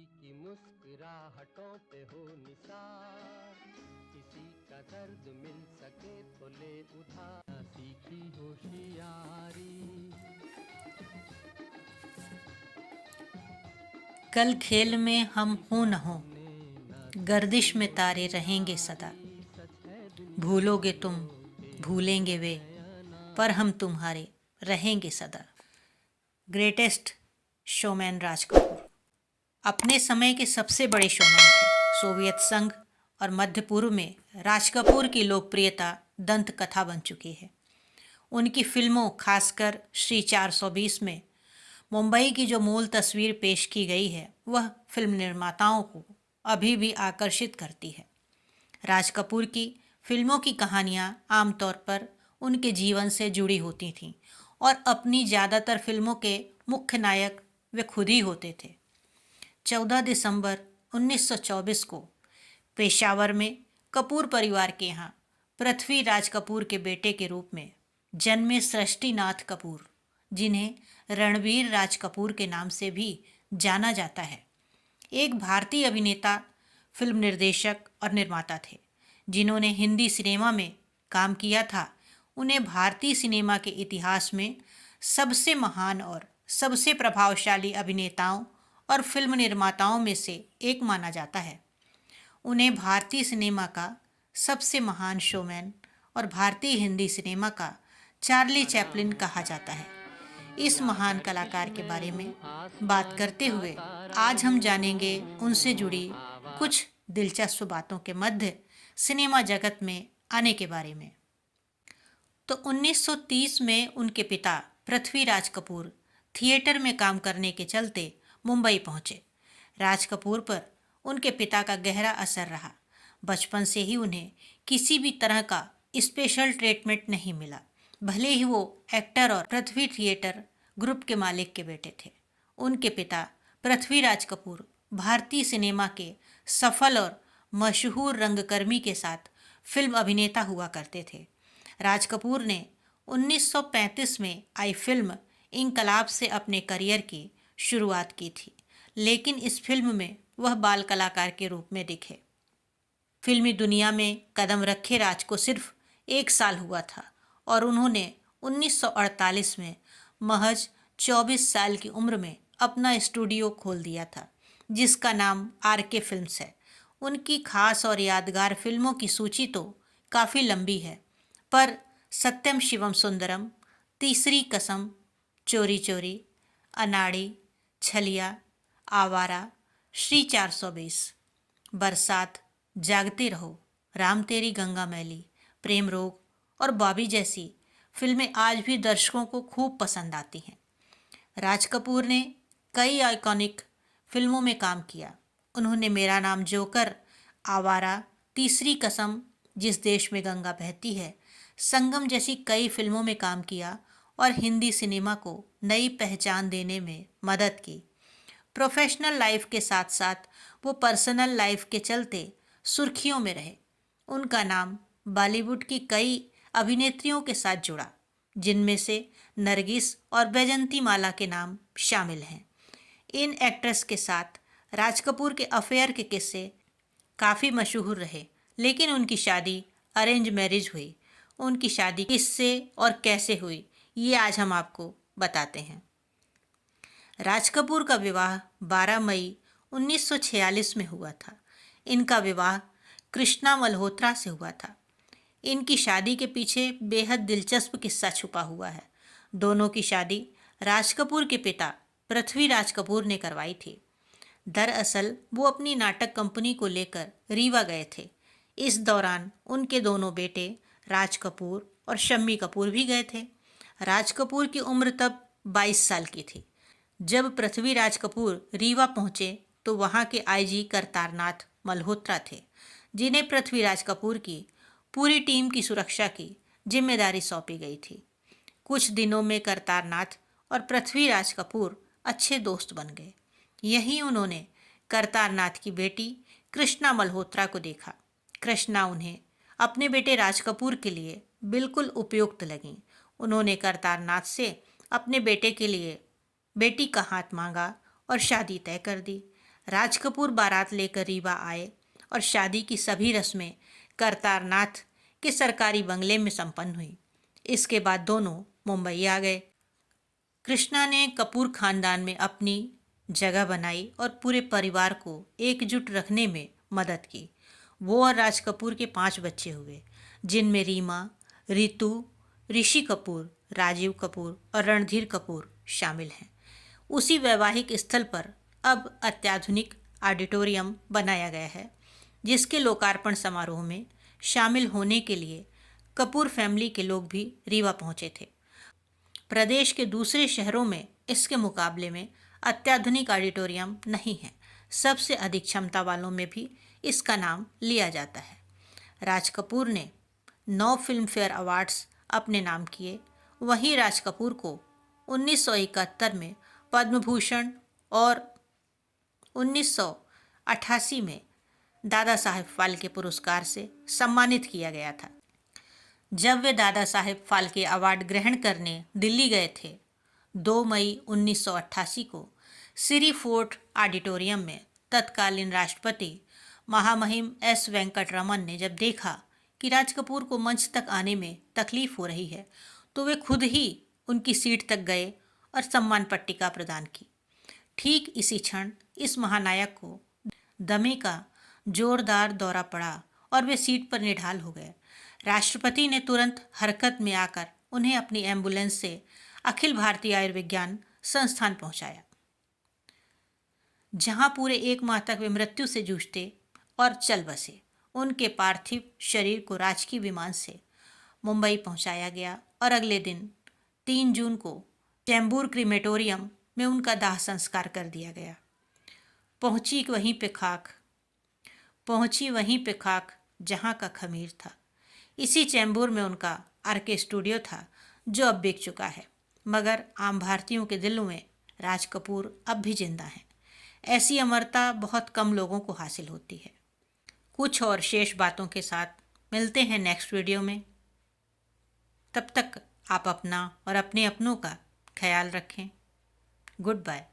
की मुस्कुराहटों पे हो निसार, किसी का दर्द मिल सके तो ले उधार, सीखी होशियारी। कल खेल में हम हो न हो, तुमने ना गर्दिश में वो तारे रहेंगे सदा। तन्हाई, सच है दुनिया भूलोगे में तुम, लोग भूलेंगे बेवफा वे, है पर हम अनाड़ी। तुम्हारे रहेंगे सदा। ग्रेटेस्ट शोमैन राज कपूर अपने समय के सबसे बड़े शोमैन थे। सोवियत संघ और मध्य पूर्व में राज कपूर की लोकप्रियता दंत कथा बन चुकी है। उनकी फिल्मों, खासकर श्री 420 में मुंबई की जो मूल तस्वीर पेश की गई है, वह फिल्म निर्माताओं को अभी भी आकर्षित करती है। राज कपूर की फिल्मों की कहानियां आमतौर पर उनके जीवन से जुड़ी होती थीं और अपनी ज़्यादातर फिल्मों के मुख्य नायक वे खुद ही होते थे। 14 दिसंबर 1924 को पेशावर में कपूर परिवार के यहाँ पृथ्वी राज कपूर के बेटे के रूप में जन्मे सृष्टिनाथ कपूर, जिन्हें रणवीर राज कपूर के नाम से भी जाना जाता है, एक भारतीय अभिनेता, फिल्म निर्देशक और निर्माता थे जिन्होंने हिंदी सिनेमा में काम किया था। उन्हें भारतीय सिनेमा के इतिहास में सबसे महान और सबसे प्रभावशाली अभिनेताओं और फिल्म निर्माताओं में से एक माना जाता है। उन्हें भारतीय सिनेमा का सबसे महान शोमैन और भारतीय हिंदी सिनेमा का चार्ली चैपलिन कहा जाता है। इस महान कलाकार के बारे में बात आसमान करते का हुए तारा आज हम जानेंगे हूँ, उनसे जुड़ी आवाज। कुछ दिलचस्प बातों के मध्य सिनेमा जगत में आने के बारे में। तो 1930 में उनके पिता पृथ्वीराज कपूर थिएटर में काम करने के चलते मुंबई पहुंचे। राज कपूर पर उनके पिता का गहरा असर रहा। बचपन से ही उन्हें किसी भी तरह का स्पेशल ट्रीटमेंट नहीं मिला, भले ही वो एक्टर और पृथ्वी थिएटर ग्रुप के मालिक के बेटे थे। उनके पिता पृथ्वीराज कपूर भारतीय सिनेमा के सफल और मशहूर रंगकर्मी के साथ फिल्म अभिनेता हुआ करते थे। राज कपूर ने 1935 में आई फिल्म इंकलाब से अपने करियर की शुरुआत की थी, लेकिन इस फिल्म में वह बाल कलाकार के रूप में दिखे। फिल्मी दुनिया में कदम रखे राज को सिर्फ 1 साल हुआ था और उन्होंने 1948 में महज 24 साल की उम्र में अपना स्टूडियो खोल दिया था, जिसका नाम आर के फिल्म्स है। उनकी खास और यादगार फिल्मों की सूची तो काफ़ी लंबी है, पर सत्यम शिवम सुंदरम, तीसरी कसम, चोरी चोरी, अनाड़ी, छलिया, आवारा, श्री 420, बरसात, जागते रहो, राम तेरी गंगा मैली, प्रेम रोग और बॉबी जैसी फिल्में आज भी दर्शकों को खूब पसंद आती हैं। राज कपूर ने कई आइकॉनिक फिल्मों में काम किया। उन्होंने मेरा नाम जोकर, आवारा, तीसरी कसम, जिस देश में गंगा बहती है, संगम जैसी कई फिल्मों में काम किया और हिंदी सिनेमा को नई पहचान देने में मदद की। प्रोफेशनल लाइफ के साथ साथ वो पर्सनल लाइफ के चलते सुर्खियों में रहे। उनका नाम बॉलीवुड की कई अभिनेत्रियों के साथ जुड़ा, जिनमें से नरगिस और बैजंती माला के नाम शामिल हैं। इन एक्ट्रेस के साथ राज कपूर के अफेयर के किस्से काफ़ी मशहूर रहे, लेकिन उनकी शादी अरेंज मैरिज हुई। उनकी शादी किससे और कैसे हुई, ये आज हम आपको बताते हैं। राज कपूर का विवाह 12 मई 1946 में हुआ था। इनका विवाह कृष्णा मल्होत्रा से हुआ था। इनकी शादी के पीछे बेहद दिलचस्प किस्सा छुपा हुआ है। दोनों की शादी राज कपूर के पिता पृथ्वी राज कपूर ने करवाई थी। दरअसल वो अपनी नाटक कंपनी को लेकर रीवा गए थे। इस दौरान उनके दोनों बेटे राज कपूर और शम्मी कपूर भी गए थे। राज कपूर की उम्र तब 22 साल की थी। जब पृथ्वी राज कपूर रीवा पहुंचे तो वहां के आईजी करतारनाथ मल्होत्रा थे, जिन्हें पृथ्वीराज कपूर की पूरी टीम की सुरक्षा की जिम्मेदारी सौंपी गई थी। कुछ दिनों में करतारनाथ और पृथ्वीराज कपूर अच्छे दोस्त बन गए। यहीं उन्होंने करतारनाथ की बेटी कृष्णा मल्होत्रा को देखा। कृष्णा उन्हें अपने बेटे राज कपूर के लिए बिल्कुल उपयुक्त लगीं। उन्होंने करतारनाथ से अपने बेटे के लिए बेटी का हाथ मांगा और शादी तय कर दी। राज कपूर बारात लेकर रीवा आए और शादी की सभी रस्में करतारनाथ के सरकारी बंगले में संपन्न हुई। इसके बाद दोनों मुंबई आ गए। कृष्णा ने कपूर खानदान में अपनी जगह बनाई और पूरे परिवार को एकजुट रखने में मदद की। वो और राज कपूर के 5 बच्चे हुए, जिनमें रीमा, रितु, ऋषि कपूर, राजीव कपूर और रणधीर कपूर शामिल हैं। उसी वैवाहिक स्थल पर अब अत्याधुनिक ऑडिटोरियम बनाया गया है, जिसके लोकार्पण समारोह में शामिल होने के लिए कपूर फैमिली के लोग भी रीवा पहुंचे थे। प्रदेश के दूसरे शहरों में इसके मुकाबले में अत्याधुनिक ऑडिटोरियम नहीं है। सबसे अधिक क्षमता वालों में भी इसका नाम लिया जाता है। राज कपूर ने 9 फिल्म फेयर अवार्ड्स अपने नाम किए। वहीं राज कपूर को 1971 में पद्म भूषण और 1988 में दादा साहेब फाल्के पुरस्कार से सम्मानित किया गया था। जब वे दादा साहेब फाल्के अवार्ड ग्रहण करने दिल्ली गए थे, 2 मई 1988 को सिरी फोर्ट ऑडिटोरियम में तत्कालीन राष्ट्रपति महामहिम एस वेंकटरमन ने जब देखा कि राज कपूर को मंच तक आने में तकलीफ हो रही है, तो वे खुद ही उनकी सीट तक गए और सम्मान पट्टिका प्रदान की। ठीक इसी क्षण इस महानायक को दमे का जोरदार दौरा पड़ा और वे सीट पर निढाल हो गए। राष्ट्रपति ने तुरंत हरकत में आकर उन्हें अपनी एम्बुलेंस से अखिल भारतीय आयुर्विज्ञान संस्थान पहुंचाया, जहां पूरे 1 माह तक वे मृत्यु से जूझते और चल बसे। उनके पार्थिव शरीर को राजकीय विमान से मुंबई पहुंचाया गया और अगले दिन 3 जून को चैम्बूर क्रीमेटोरियम में उनका दाह संस्कार कर दिया गया। पहुंची वहीं पे खाक जहां का खमीर था। इसी चैम्बूर में उनका आरके स्टूडियो था, जो अब बिक चुका है, मगर आम भारतीयों के दिलों में राज कपूर अब भी जिंदा हैं। ऐसी अमरता बहुत कम लोगों को हासिल होती है। कुछ और शेष बातों के साथ मिलते हैं नेक्स्ट वीडियो में। तब तक आप अपना और अपने अपनों का ख्याल रखें। Good bye.